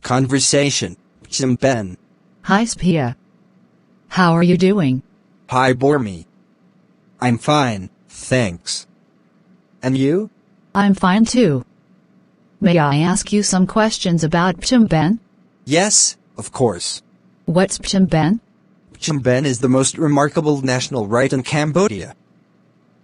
conversation. Pchum. Hi Spia. How are you doing? Hi Bormi. I'm fine, thanks. And you? I'm fine too. May I ask you some questions about Pchum? Yes, of course. What's Pchum? Pchum is the most remarkable national rite in Cambodia.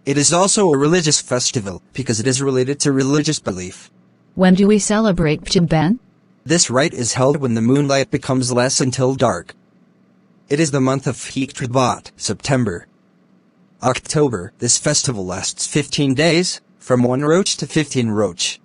It is also a religious festival because it is related to religious belief. When do we celebrate Pchum? This rite is held when the moonlight becomes less until dark. It is the month of Pchum, September. October. This festival lasts 15 days, from 1 Roach to 15 Roach.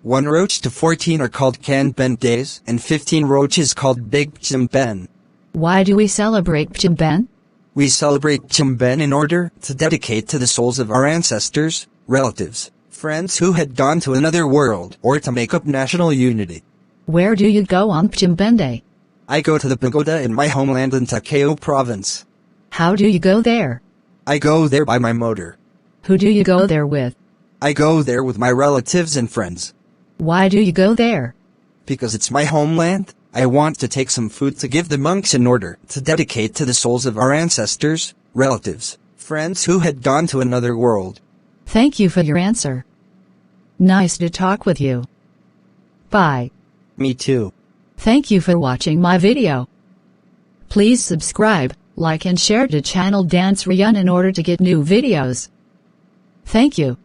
1 Roach to 14 are called Can Ben days, and 15 Roach is called Big Pchum. Why do we celebrate Pchum? We celebrate Pchum in order to dedicate to the souls of our ancestors, relatives, friends who had gone to another world, or to make up national unity. Where do you go on Pchum Day? I go to the pagoda in my homeland in Takeo province. How do you go there? I go there by my motor. Who do you go there with? I go there with my relatives and friends. Why do you go there? Because it's my homeland. I want to take some food to give the monks in order to dedicate to the souls of our ancestors, relatives, friends who had gone to another world. Thank you for your answer. Nice to talk with you. Bye. Me too. Thank you for watching my video. Please subscribe, like and share to channel Sreyoun in order to get new videos. Thank you.